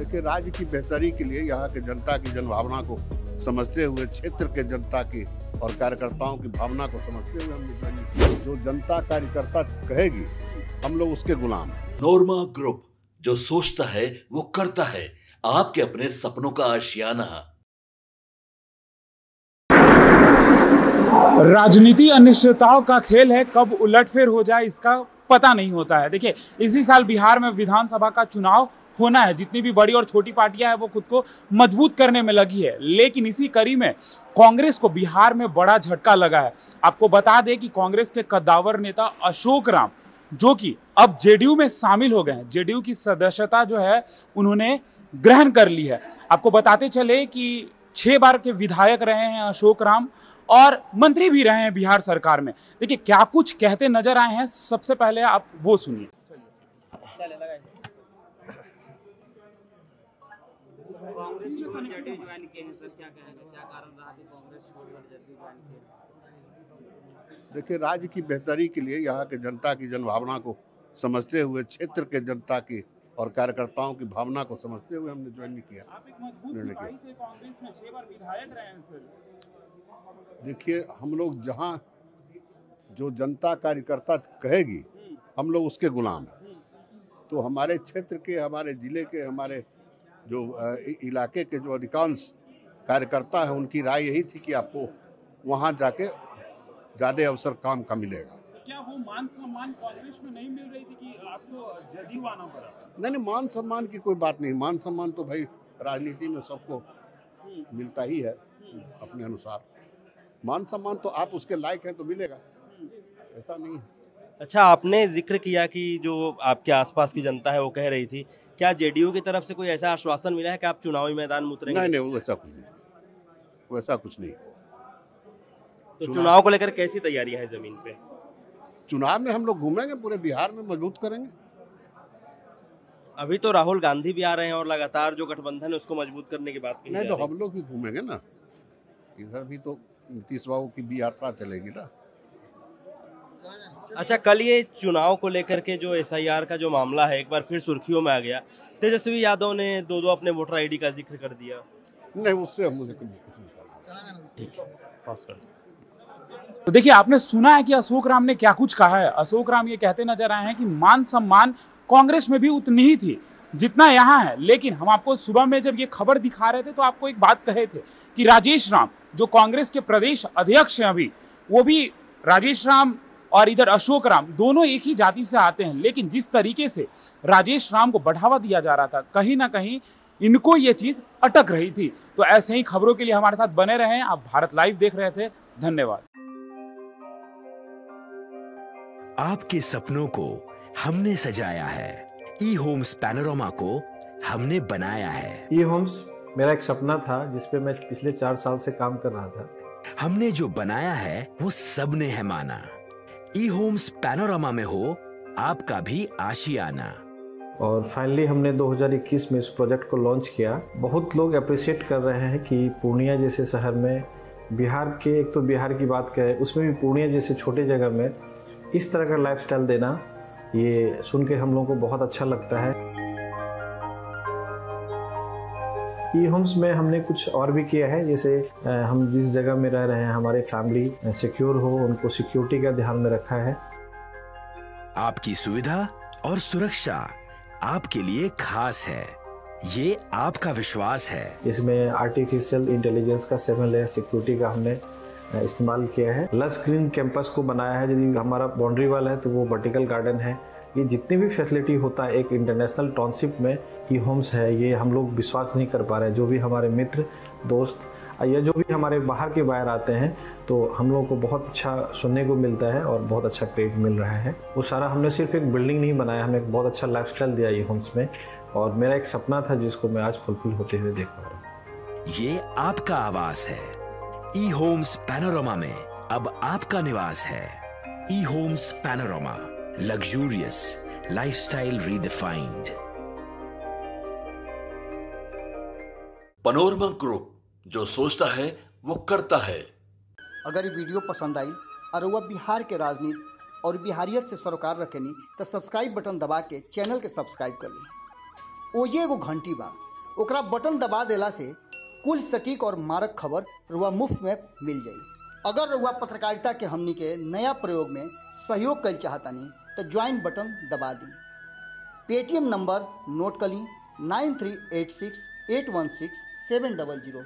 देखिए, राज्य की बेहतरी के लिए यहाँ के जनता की जनभावना को समझते हुए, क्षेत्र के जनता की और कार्यकर्ताओं की भावना को समझते हुए हमने ज्वाइन किया। जो जनता कार्यकर्ता कहेगी, हम लोग उसके गुलाम। नोरमा ग्रुप, जो सोचता है वो करता है। आपके अपने सपनों का आशियाना। राजनीति अनिश्चितताओं का खेल है, कब उलटफेर हो जाए इसका पता नहीं होता है। देखिए, इसी साल बिहार में विधानसभा का चुनाव होना है। जितनी भी बड़ी और छोटी पार्टियां हैं वो खुद को मजबूत करने में लगी है, लेकिन इसी कड़ी में कांग्रेस को बिहार में बड़ा झटका लगा है। आपको बता दें कि कांग्रेस के कद्दावर नेता अशोक राम, जो कि अब जेडीयू में शामिल हो गए हैं, जेडीयू की सदस्यता जो है उन्होंने ग्रहण कर ली है। आपको बताते चले कि 6 बार के विधायक रहे हैं अशोक राम और मंत्री भी रहे हैं बिहार सरकार में। देखिए, क्या कुछ कहते नजर आए हैं, सबसे पहले आप वो सुनिए। देखिए, राज्य की बेहतरी के लिए यहाँ के जनता की जनभावना को समझते हुए, क्षेत्र के जनता की और कार्यकर्ताओं की भावना को समझते हुए हमने ज्वाइन किया। आप एक मजबूत सिपाही थे कांग्रेस में, 6 बार विधायक रहे हैं सर। देखिए, हम लोग जहाँ जो जनता कार्यकर्ता कहेगी, हम लोग उसके गुलाम हैं। तो हमारे क्षेत्र के, हमारे जिले के, हमारे जो इलाके के जो अधिकांश कार्यकर्ता हैं, उनकी राय यही थी कि आपको वहाँ जाके ज़्यादा अवसर काम का मिलेगा। क्या वो मान सम्मान कांग्रेस में नहीं मिल रही थी कि आपको जदयू आना पड़ा? नहीं, मान सम्मान की कोई बात नहीं। मान सम्मान तो भाई राजनीति में सबको मिलता ही है अपने अनुसार। मान सम्मान तो आप उसके लायक हैं तो मिलेगा, ऐसा नहीं है। अच्छा, आपने जिक्र किया कि जो आपके आसपास की जनता है वो कह रही थी, क्या जेडीयू की तरफ से कोई ऐसा आश्वासन मिला है कि आप चुनावी मैदान में उतरेंगे? नहीं, वैसा कुछ नहीं, वैसा कुछ नहीं। तो चुनाव को लेकर कैसी तैयारियां हैं जमीन पे? चुनाव में हम लोग घूमेंगे, पूरे बिहार में मजबूत करेंगे। अभी तो राहुल गांधी भी आ रहे हैं और लगातार जो गठबंधन है उसको मजबूत करने की बात कही नहीं, जा तो रही है। हम लोग भी घूमेंगे ना। इधर भी तो नीतीश बाबू की भी यात्रा चलेगी ना। अच्छा, कल ये चुनाव को लेकर के जो एसआईआर का जो मामला है एक बार फिर सुर्खियों में आ गया। तेजस्वी यादव ने दो अपने वोटर आईडी का जिक्र कर दिया। नहीं, उससे मुझे कुछ नहीं करना। ठीक है, पास कर। तो देखिए, आपने सुना है कि अशोक राम ने क्या कुछ कहा है। अशोक राम ये कहते नजर आए हैं कि मान सम्मान कांग्रेस में भी उतनी ही थी जितना यहाँ है। लेकिन हम आपको सुबह में जब ये खबर दिखा रहे थे तो आपको एक बात कहे थे कि राजेश राम, जो कांग्रेस के प्रदेश अध्यक्ष हैं अभी, वो भी राजेश राम और इधर अशोक राम दोनों एक ही जाति से आते हैं। लेकिन जिस तरीके से राजेश राम को बढ़ावा दिया जा रहा था, कहीं ना कहीं इनको ये चीज अटक रही थी। तो ऐसे ही खबरों के लिए हमारे साथ बने रहें। आप भारत लाइव देख रहे थे, धन्यवाद। आपके सपनों को हमने सजाया है, ई होम्स पैनोरमा को हमने बनाया है। ई होम्स मेरा एक सपना था जिस पे मैं पिछले 4 साल से काम कर रहा था। हमने जो बनाया है वो सबने है माना। ई होम्स पैनोरमा में हो आपका भी आशियाना। और फाइनली हमने 2021 में इस प्रोजेक्ट को लॉन्च किया। बहुत लोग अप्रिशिएट कर रहे हैं कि पूर्णिया जैसे शहर में, बिहार के, एक तो बिहार की बात करें उसमें भी पूर्णिया जैसे छोटे जगह में इस तरह का लाइफस्टाइल देना, ये सुन के हम लोगों को बहुत अच्छा लगता है। ई होम्स में हमने कुछ और भी किया है, जैसे हम जिस जगह में रह रहे हैं हमारे फैमिली सिक्योर हो, उनको सिक्योरिटी का ध्यान में रखा है। आपकी सुविधा और सुरक्षा आपके लिए खास है, ये आपका विश्वास है। इसमें आर्टिफिशियल इंटेलिजेंस का 7 लेयर सिक्योरिटी का हमने इस्तेमाल किया है। लस ग्रीन कैंपस को बनाया है। यदि हमारा बाउंड्री वाल है तो वो वर्टिकल गार्डन है। ये जितनी भी फैसिलिटी होता है एक इंटरनेशनल टाउनशिप में ई होम्स है, ये हम लोग विश्वास नहीं कर पा रहे हैं। जो भी हमारे मित्र दोस्त या जो भी हमारे बाहर के बाहर आते हैं तो हम लोगों को बहुत अच्छा सुनने को मिलता है और बहुत अच्छा क्रेडिट मिल रहा है। वो सारा हमने सिर्फ एक बिल्डिंग नहीं बनाया, हमें एक बहुत अच्छा लाइफस्टाइल दिया ई होम्स में। और मेरा एक सपना था जिसको मैं आज फुलफिल होते हुए देख पा रहा हूँ। ये आपका आवास है। ई होम्स पैनोरमा में अब आपका निवास है। E Homes Panorama, luxurious lifestyle redefined. Panorama Group, जो सोचता है वो करता है। अगर ये वीडियो पसंद आई और वह बिहार के राजनीति और बिहारियत से सरोकार रखेनी तो सब्सक्राइब बटन दबा के चैनल के सब्सक्राइब कर ली। ओजे एगो घंटी बा ओकरा बटन दबा देला से कुल सटीक और मारक खबर रुआ मुफ्त में मिल जाई। अगर रुआ पत्रकारिता के हमनी के नया प्रयोग में सहयोग कर चाहतानी तो ज्वाइन बटन दबा दी। पेटीएम नंबर नोट कर ली 9386816700।